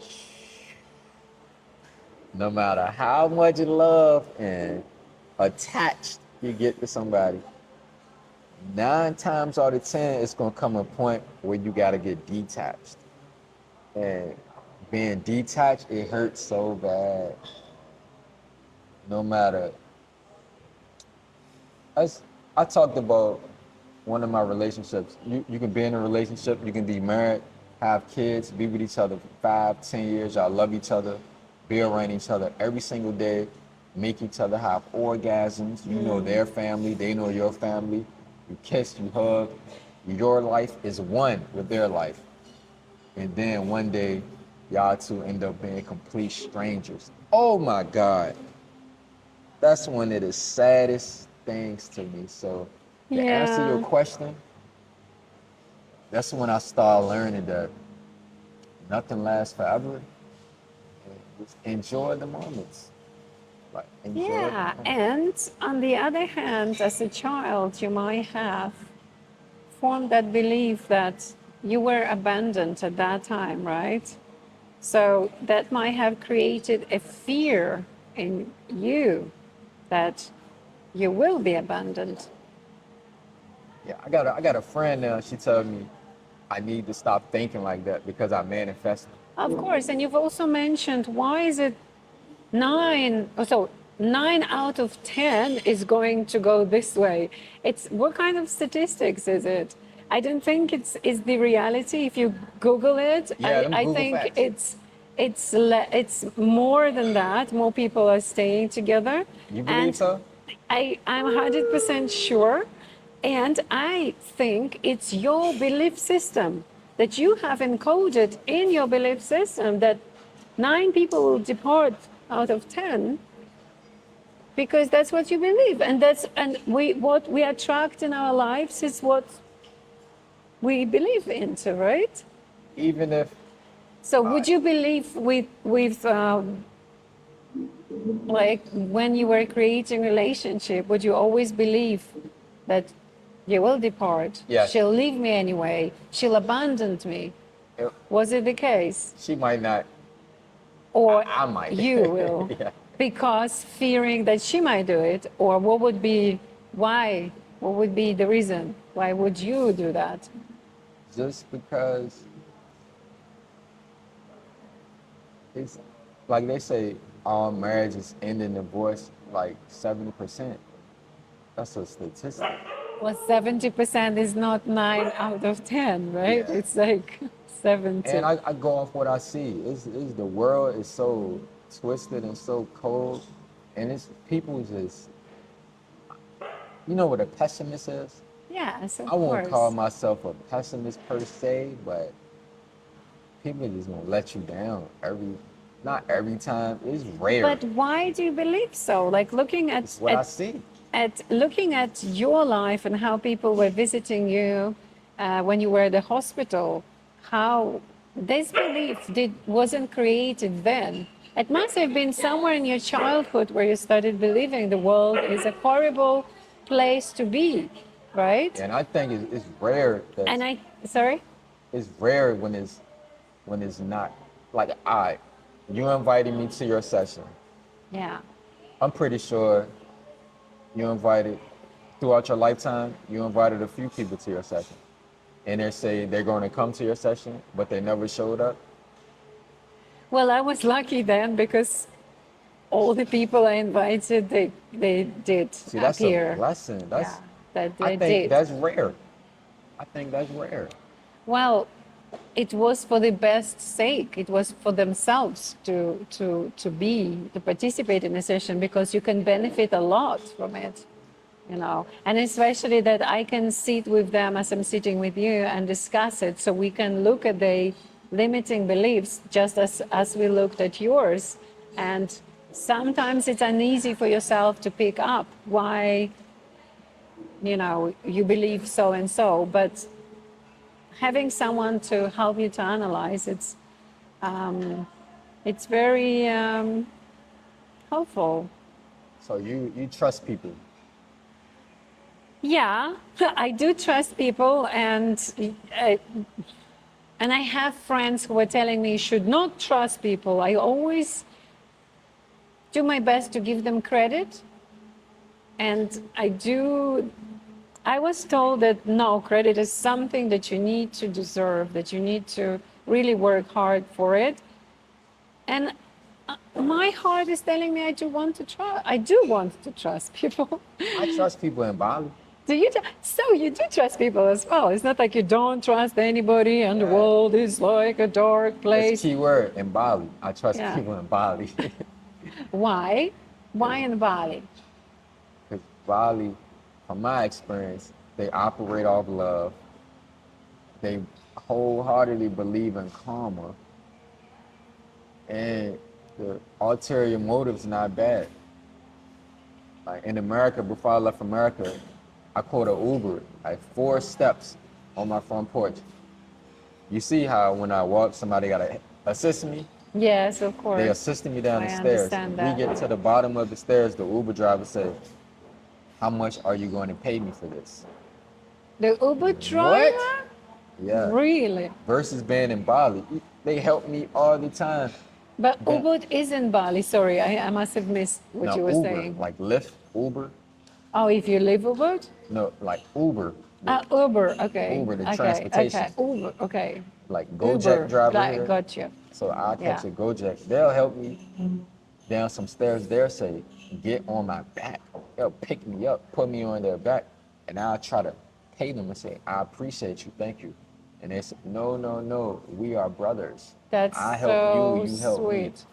No matter how much love and attached you get to somebody, 9 times out of 10, it's gonna come a point where you gotta get detached. And being detached, it hurts so bad. No matter. As I talked about one of my relationships. You can be in a relationship, you can be married, have kids, be with each other for 5, 10 years. Y'all love each other, be around each other every single day, make each other have orgasms. You know their family, they know your family. You kiss, you hug. Your life is one with their life. And then one day, y'all two end up being complete strangers. Oh my God. That's one of the saddest things to me. So, to answer your Yeah, question, that's when I started learning that nothing lasts forever. And just enjoy the moments. Like, enjoy the yeah. moments. And on the other hand, as a child, you might have formed that belief that you were abandoned at that time, right? So that might have created a fear in you that you will be abandoned. Yeah, I got a friend now. She told me I need to stop thinking like that because I manifest. Of course, and you've also mentioned why is it so 9 out of 10 is going to go this way. It's what kind of statistics is it? I don't think it's the reality. If you Google it, Yeah, them I Google think facts. it's more than that. More people are staying together, You believe and so? I'm 100% sure. And I think it's your belief system that you have encoded in your belief system that 9 people will depart out of 10 because that's what you believe. And we what we attract in our lives is what we believe into, right? Even if, So uh, would you believe with like when you were creating relationship, would you always believe that you will depart? yes, She'll leave me anyway. She'll abandon me. it, Was it the case? she might not. Or I might. you will? Yeah. Because fearing that she might do it? Or what would be, why? What would be the reason? Why would you do that? Just because it's like they say all marriages end in divorce like 70%. That's a statistic. Well, 70% is not 9 out of 10, right? Yeah. It's like And 70. I go off what I see. It's the world is so twisted and so cold. And it's people just, you know what a pessimist is? Yes, I of won't call course. myself a pessimist per se, but people just gonna let you down not every time. It's rare. But why do you believe so? Like looking It's what I see. looking at your life and how people were visiting you when you were at the hospital, how this belief wasn't created then. It must have been somewhere in your childhood where you started believing the world is a horrible place to be, right? And I think it's rare that And I, sorry? it's rare when it's not. Like, you invited me to your session. Yeah. I'm pretty sure you invited throughout your lifetime, you invited a few people to your session. And they say they're going to come to your session, but they never showed up. Well, I was lucky then because all the people I invited, they did See, that's a appear. blessing. Yeah, that I they think did. that's rare. I think that's rare. Well, it was for the best sake. It was for themselves to be to participate in a session because you can benefit a lot from it, you know. And especially that I can sit with them as I'm sitting with you and discuss it, so we can look at the limiting beliefs, just as we looked at yours. And sometimes it's uneasy for yourself to pick up why, you believe so and so. But having someone to help you to analyze, it's very helpful. So you trust people. Yeah, I do trust people, uh, and I have friends who are telling me you should not trust people. I always do my best to give them credit, and I do. I was told that no, credit is something that you need to deserve, that you need to really work hard for it. And my heart is telling me I do want to trust. I do want to trust people. I trust people in Bali. Do you? So you do trust people as well. It's not like you don't trust anybody, and the Yeah. world is like a dark That's place. key word in Bali. I trust Yeah. people in Bali. Why? Why in Bali? Because Bali, from my experience, they operate off love. They wholeheartedly believe in karma, and the ulterior motive's not bad. Like in America, before I left America, I caught an Uber, like 4 steps on my front porch. You see how when I walk, somebody gotta assist me? Yes, of They course. assisted me down I the stairs. understand We that. get to the bottom of the stairs, the Uber driver said, "How much are you going to pay me for this?" The Uber What? driver? Yeah. Really? Versus being in Bali, they help me all the time. But Then, Ubud is in Bali. Sorry, I must have missed what now you were Uber, saying. like Lyft, Uber, Oh, if you live Ubud? no, like Uber, Uber. Okay. Uber, the Okay. Okay. transportation, Uber. Okay. like Gojek Uber. driver Like, here. got you. So I Yeah. catch a Gojek. They'll help me down some stairs there, say, get on my back. They'll pick me up, put me on their back, and I'll try to pay them and say, I appreciate you, thank you. And they say, no, no, no, we are brothers. That's I help so you, you help me. sweet.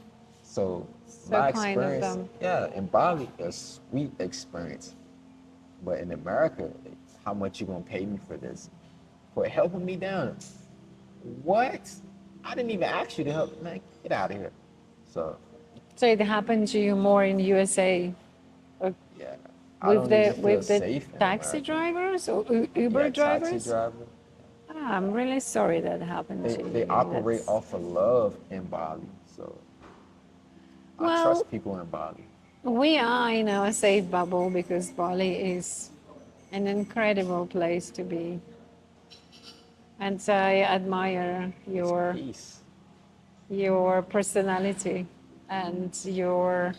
So So my kind of experience, them. yeah, in Bali, a sweet experience. But in America, how much you gonna pay me for this? For helping me down? What? I didn't even ask you to help, man. Get out of here. So So it happened to you more in USA uh, yeah, I don't even feel with the safe in taxi America. drivers or Uber Yeah, taxi drivers? driver. Ah, I'm really sorry that happened to They you. operate That's off of love in Bali. So I well, trust people in Bali. we are in a safe bubble because Bali is an incredible place to be. And I admire It's peace. your personality and your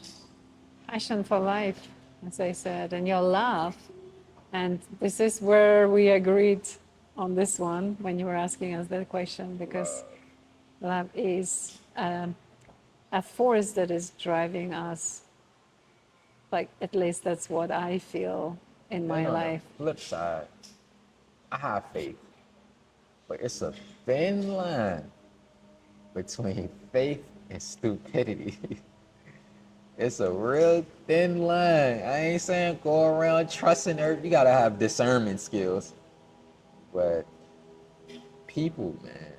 passion for life, as I said, and your love. And this is where we agreed on this one when you were asking us that question, because love is a force that is driving us. Like, at least that's what I feel in Then my on the life. flip side, I have faith, but it's a thin line between faith and stupidity. It's a real thin line. I ain't saying go around trusting her. You gotta have discernment skills. But people, man,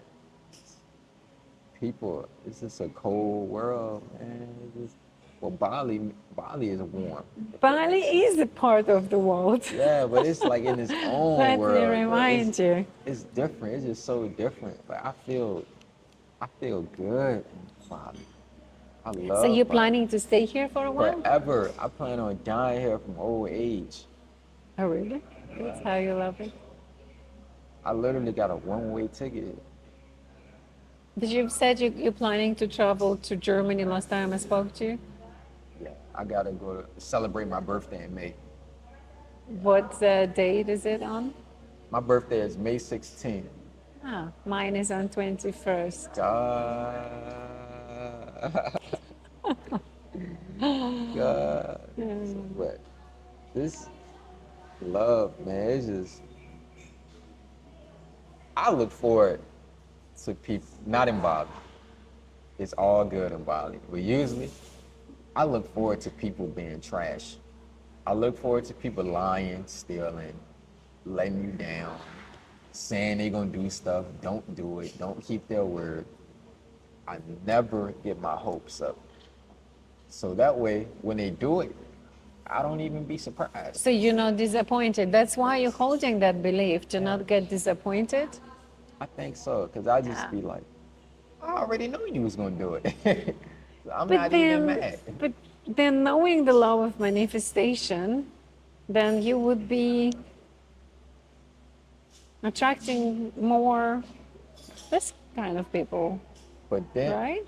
people, it's just a cold world, man. Well, Bali is warm. If that Bali makes sense. is a part of the world. Yeah, but it's like in its own Let me world. But remind you. it's different. It's just so different. But I feel good in Bali. I So you're love Bali. planning to stay here for a while? Forever. I plan on dying here from old age. Oh, really? That's how you love it. I literally got a one-way ticket. But you've said you're planning to travel to Germany last time I spoke to you. Yeah, I gotta go to celebrate my birthday in May. What date is it on? My birthday is May 16th. Ah, mine is on 21st. God. God. But this love, man, it's just, I look forward to people, not in Bali. It's all good in Bali. But usually, I look forward to people being trash. I look forward to people lying, stealing, letting you down. saying they gonna do stuff, don't do it, don't keep their word. I never get my hopes up. So that way, when they do it, I don't even be surprised. So you're not disappointed. That's why you're holding that belief to not get disappointed. I think so, because I just Yeah. be like, I already knew you was gonna do it. So I'm But not even then, mad. but then knowing the law of manifestation, then you would be attracting more this kind of people, But then, right?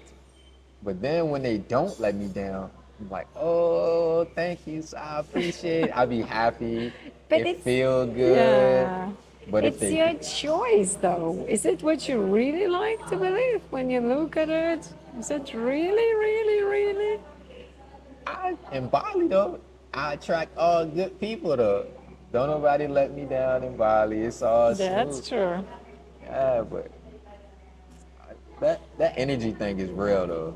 but then when they don't let me down, I'm like, oh, thank you, so I appreciate it. I be happy. But It it's, feel good. yeah, But if it's they, your choice though. Is it what you really like to believe when you look at it? Is it really, really, really? in Bali though, I attract all good people though. Don't nobody let me down in Bali. It's all smooth. That's true. Yeah, but that energy thing is real though.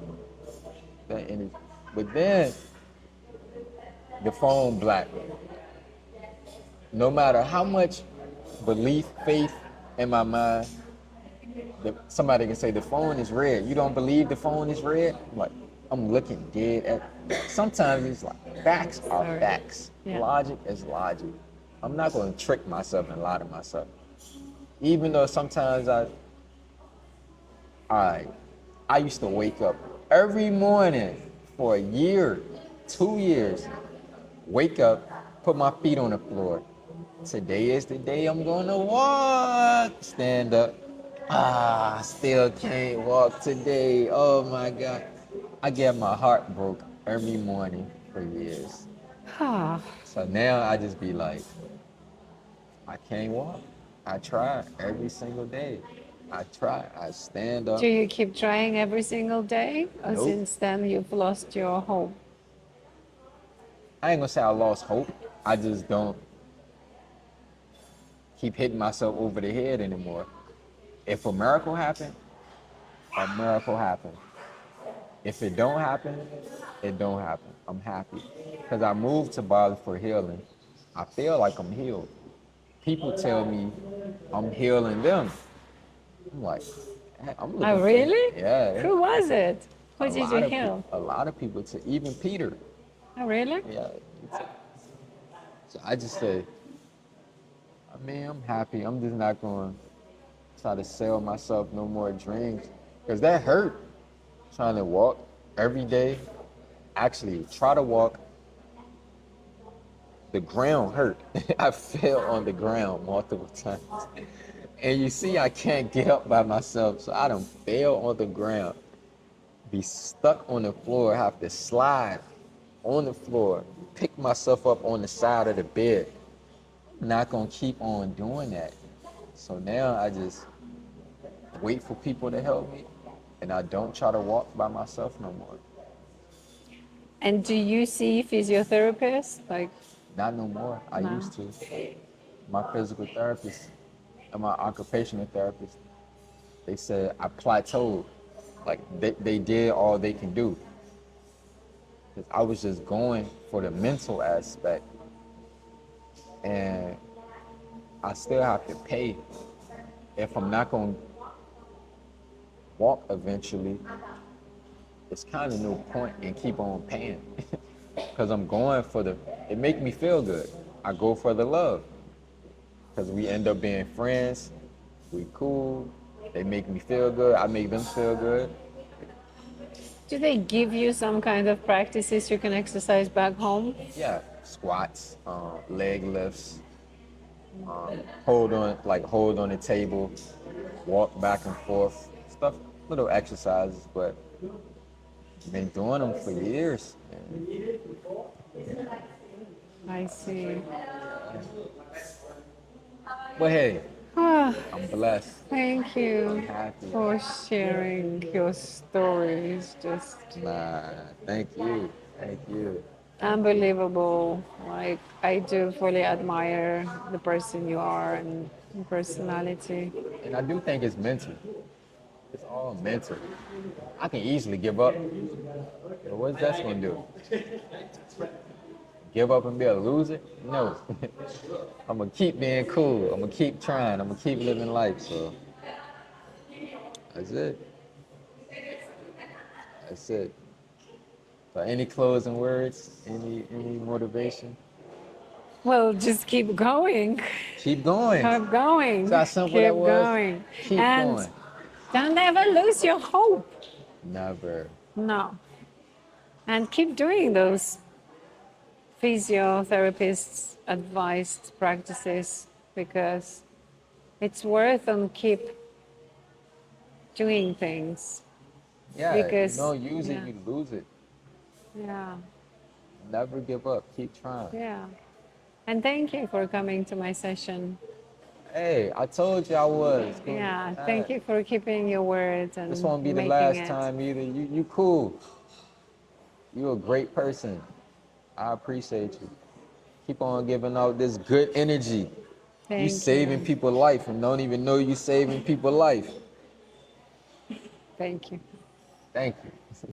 That energy. But then the phone black. No matter how much belief, faith in my mind, somebody can say the phone is red. You don't believe the phone is red? Like, I'm looking dead at. Sometimes it's like facts are Sorry. facts. Yeah. Logic is logic. I'm not going to trick myself and lie to myself. Even though sometimes I, I used to wake up every morning for a year, 2 years, wake up, put my feet on the floor. Today is the day I'm gonna walk. Stand up. I still can't walk today. Oh my God. I get my heart broke every morning for years. Ah, So now I just be like, I can't walk. I try every single day. I try. I stand do up. you keep trying every single day? Or Nope. since then you've lost your hope? I ain't gonna say I lost hope. I just don't keep hitting myself over the head anymore. If a miracle happened, a miracle happened. If it don't happen, it don't happen. I'm happy. Because I moved to Bali for healing. I feel like I'm healed. People tell me I'm healing them. I'm like, "Heck, I'm Oh, looking for, really? yeah, Who was it? Who a did you lot of heal? a lot of people, to even Peter. Oh, really? Yeah. So I just say, I mean, I'm happy. I'm just not going to try to sell myself no more dreams. Because that hurt, trying to walk every day. Actually, try to walk. The ground hurt. I fell on the ground multiple times. And you see, I can't get up by myself, so I done fell on the ground, be stuck on the floor, have to slide on the floor, pick myself up on the side of the bed. I'm not gonna keep on doing that. So now I just wait for people to help me, and I don't try to walk by myself no more. And do you see physiotherapists? Like, Not no more. I no. used to. My physical therapist and my occupational therapist, they said I plateaued. Like they did all they can do. 'Cause I was just going for the mental aspect, and I still have to pay. If I'm not gonna walk eventually, it's kind of no point in keep on paying. Cause I'm going for the. It make me feel good. I go for the love. Cause we end up being friends. We cool. They make me feel good. I make them feel good. Do they give you some kind of practices you can exercise back home? Yeah, squats, leg lifts, hold on the table, walk back and forth, stuff, little exercises, but been doing them for years. Man. I see. But hey, Ah, I'm blessed. thank I'm you happy. for sharing your stories. Just Nah, thank you. Thank you. unbelievable. Like, I do fully admire the person you are and your personality. And I do think it's mental. It's all mental. I can easily give up. But what's that gonna do? give up and be a loser? No. I'm gonna keep being cool. I'm gonna keep trying. I'm gonna keep living life. So that's it. That's it. So any closing words? Any motivation? Well, just keep going. Keep going. Keep See going. how simple that Keep was? going. Keep And going. don't ever lose your hope. Never. No. And keep doing those physiotherapists advised practices because it's worth them keep doing things Yeah, you because don't use it, yeah, you lose it. yeah, Never give up. Keep trying. yeah. And thank you for coming to my session. Hey, I told you I was. Yeah, thank you for keeping your words This and won't be the making last it. time either. You cool. You a great person. I appreciate you. Keep on giving out this good energy. You Thank saving you. people life and don't even know you saving people life. Thank you. Thank you.